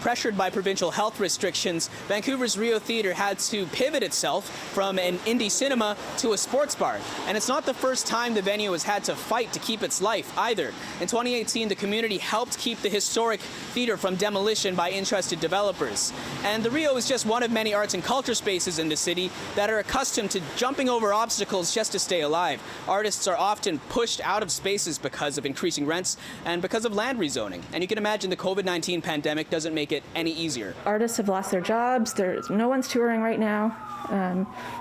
Pressured by provincial health restrictions, Vancouver's Rio Theatre had to pivot itself from an indie cinema to a sports bar. And it's not the first time the venue has had to fight to keep its life either. In 2018, the community helped keep the historic theatre from demolition by interested developers. And the Rio is just one of many arts and culture spaces in the city that are accustomed to jumping over obstacles just to stay alive. Artists are often pushed out of spaces because of increasing rents and because of land rezoning. And you can imagine the COVID-19 pandemic doesn't make it any easier. Artists have lost their jobs. No one's touring right now.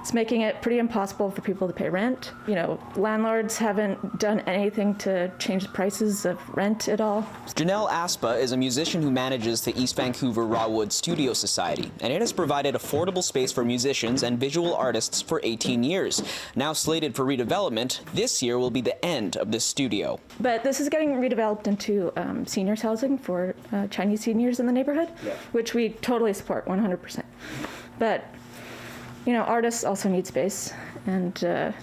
It's making it pretty impossible for people to pay rent. You know, landlords haven't done anything to change the prices of rent at all. Janelle Aspa is a musician who manages the East Vancouver Rawwood Studio Society, and it has provided affordable space for musicians and visual artists for 18 years. Now slated for redevelopment, this year will be the end of this studio. But this is getting redeveloped into seniors housing for Chinese seniors in the neighborhood, which we totally support 100%. But you know, artists also need space, and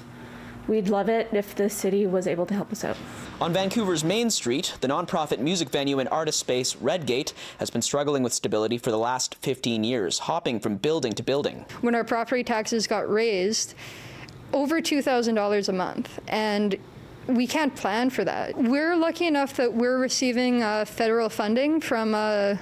we'd love it if the city was able to help us out. On Vancouver's Main Street, the nonprofit music venue and artist space Redgate has been struggling with stability for the last 15 years, hopping from building to building. When our property taxes got raised, over $2,000 a month, and we can't plan for that. We're lucky enough that we're receiving federal funding from a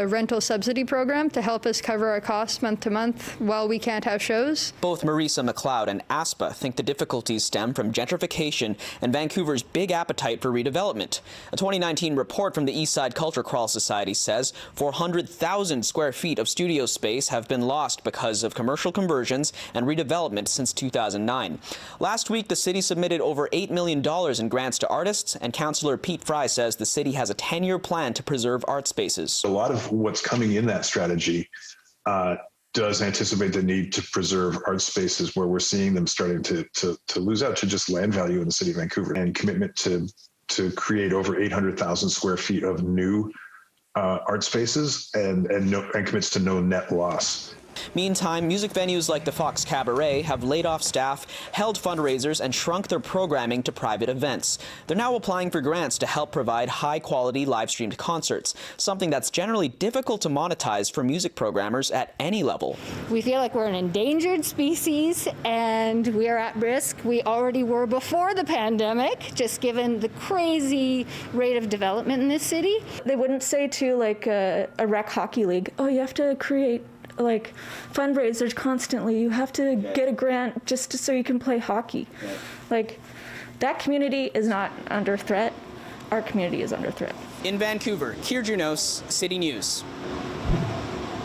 rental subsidy program to help us cover our costs month to month while we can't have shows. Both Marisa McLeod and Aspa think the difficulties stem from gentrification and Vancouver's big appetite for redevelopment. A 2019 report from the Eastside Culture Crawl Society says 400,000 square feet of studio space have been lost because of commercial conversions and redevelopment since 2009. Last week, the city submitted over $8 million in grants to artists, and Councillor Pete Fry says the city has a 10-year plan to preserve art spaces. A lot of what's coming in that strategy does anticipate the need to preserve art spaces where we're seeing them starting to lose out to just land value in the city of Vancouver, and commitment to create over 800,000 square feet of new art spaces and commits to no net loss. Meantime, music venues like the Fox Cabaret have laid off staff, held fundraisers, and shrunk their programming to private events. They're now applying for grants to help provide high-quality live-streamed concerts, something that's generally difficult to monetize for music programmers at any level. We feel like we're an endangered species, and we are at risk. We already were before the pandemic, just given the crazy rate of development in this city. They wouldn't say to like a rec hockey league, oh, you have to create like fundraisers constantly. You have to get a grant just so you can play hockey. Like, that community is not under threat. Our community is under threat. In Vancouver, Kier Junos, City News.